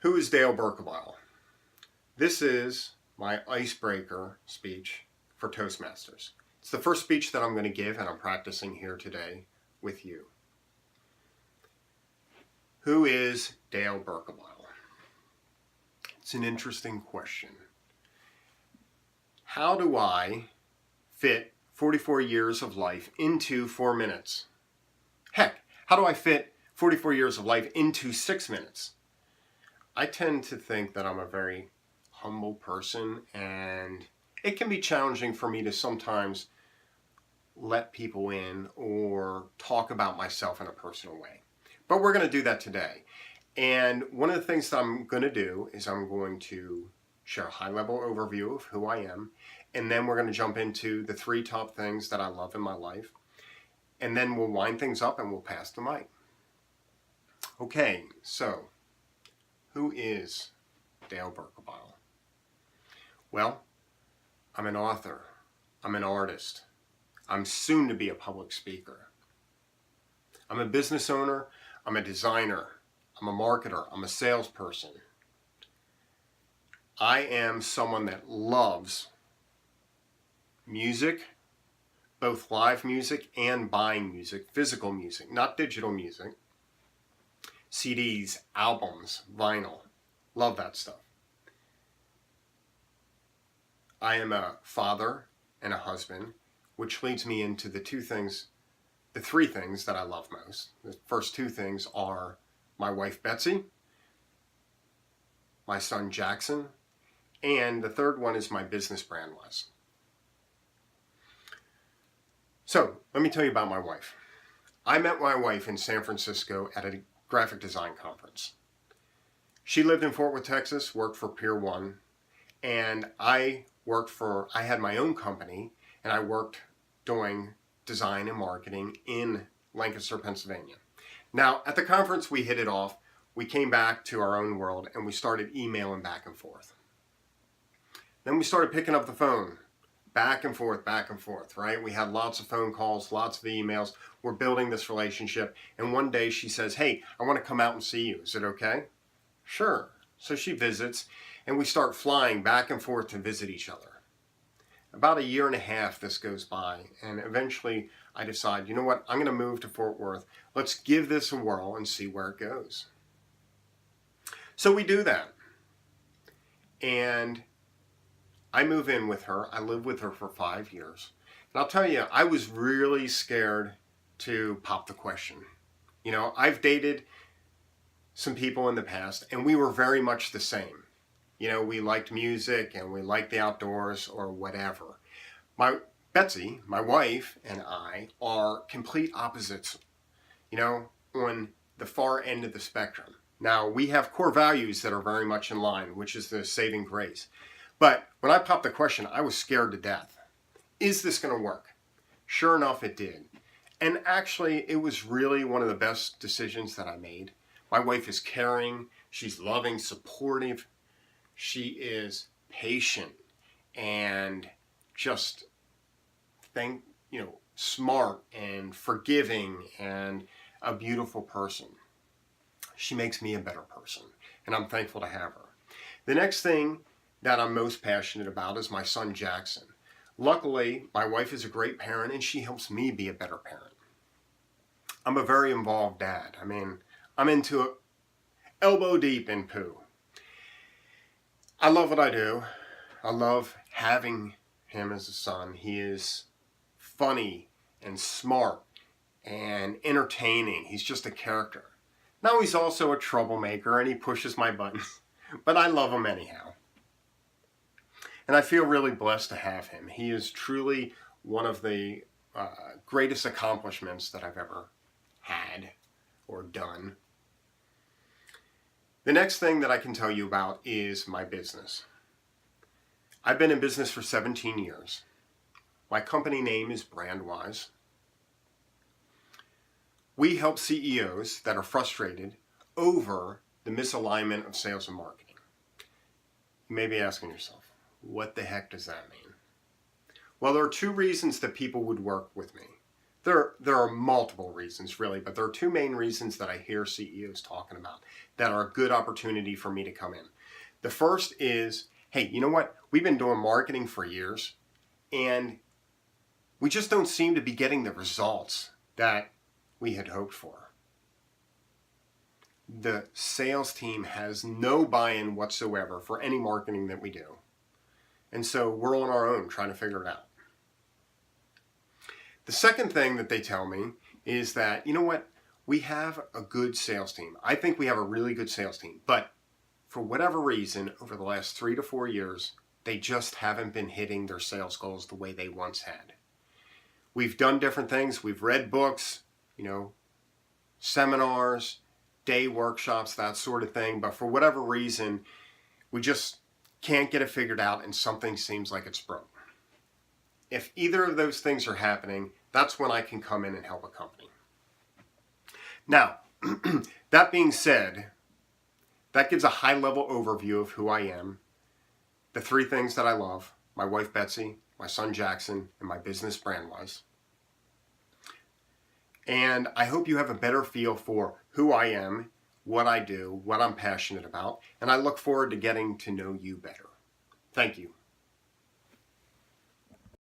Who is Dale Berkebile? This is my icebreaker speech for Toastmasters. It's the first speech that I'm going to give, and I'm practicing here today with you. Who is Dale Berkebile? It's an interesting question. How do I fit 44 years of life into 4 minutes? Heck, how do I fit 44 years of life into 6 minutes? I tend to think that I'm a very humble person, and it can be challenging for me to sometimes let people in or talk about myself in a personal way. But we're going to do that today. And one of the things that I'm going to do is I'm going to share a high-level overview of who I am, and then we're going to jump into the 3 top things that I love in my life, and then we'll wind things up and we'll pass the mic. Okay, so who is Dale Berkebile? Well, I'm an author, I'm an artist, I'm soon to be a public speaker. I'm a business owner, I'm a designer, I'm a marketer, I'm a salesperson. I am someone that loves music, both live music and buying music, physical music, not digital music. CDs, albums, vinyl, love that stuff. I am a father and a husband, which leads me into the 3 things that I love most. The first 2 things are my wife Betsy, my son Jackson, and the third one is my business brand Wes. So let me tell you about my wife. I met my wife in San Francisco at a graphic design conference. She lived in Fort Worth, Texas, worked for Pier 1, and I had my own company, and I worked doing design and marketing in Lancaster, Pennsylvania. Now, at the conference, we hit it off. We came back to our own world, and we started emailing back and forth. Then we started picking up the phone, back and forth, right? We had lots of phone calls, lots of emails. We're building this relationship, and one day she says, "Hey, I want to come out and see you. Is it okay?" Sure. So she visits, and we start flying back and forth to visit each other. About a year and a half this goes by, and eventually I decide, you know what, I'm going to move to Fort Worth. Let's give this a whirl and see where it goes. So we do that, and I move in with her. I lived with her for 5 years, and I'll tell you, I was really scared to pop the question. You know, I've dated some people in the past, and we were very much the same. You know, we liked music and we liked the outdoors or whatever. Betsy, my wife, and I are complete opposites, you know, on the far end of the spectrum. Now, we have core values that are very much in line, which is the saving grace. But when I popped the question, I was scared to death. Is this going to work? Sure enough, it did. And actually, it was really one of the best decisions that I made. My wife is caring, she's loving, supportive, she is patient, and just smart and forgiving and a beautiful person. She makes me a better person, and I'm thankful to have her. The next thing that I'm most passionate about is my son Jackson. Luckily, my wife is a great parent, and she helps me be a better parent. I'm a very involved dad. I mean, I'm into it elbow deep in poo. I love what I do. I love having him as a son. He is funny and smart and entertaining. He's just a character. Now he's also a troublemaker, and he pushes my buttons, but I love him anyhow. And I feel really blessed to have him. He is truly one of the greatest accomplishments that I've ever had or done. The next thing that I can tell you about is my business. I've been in business for 17 years. My company name is BrandWise. We help CEOs that are frustrated over the misalignment of sales and marketing. You may be asking yourself, what the heck does that mean? Well, there are 2 reasons that people would work with me. There are multiple reasons, really, but there are two main reasons that I hear CEOs talking about that are a good opportunity for me to come in. The first is, hey, you know what? We've been doing marketing for years, and we just don't seem to be getting the results that we had hoped for. The sales team has no buy-in whatsoever for any marketing that we do. And so we're on our own trying to figure it out. The second thing that they tell me is that, you know what, we have a good sales team. I think we have a really good sales team, but for whatever reason, over the last 3 to 4 years, they just haven't been hitting their sales goals the way they once had. We've done different things. We've read books, seminars, day workshops, that sort of thing, but for whatever reason, we just can't get it figured out and something seems like it's broke. If either of those things are happening, that's when I can come in and help a company. Now, that being said, that gives a high-level overview of who I am, the 3 things that I love, my wife Betsy, my son Jackson, and my business Brandwise. And I hope you have a better feel for who I am, what I do, what I'm passionate about, and I look forward to getting to know you better. Thank you.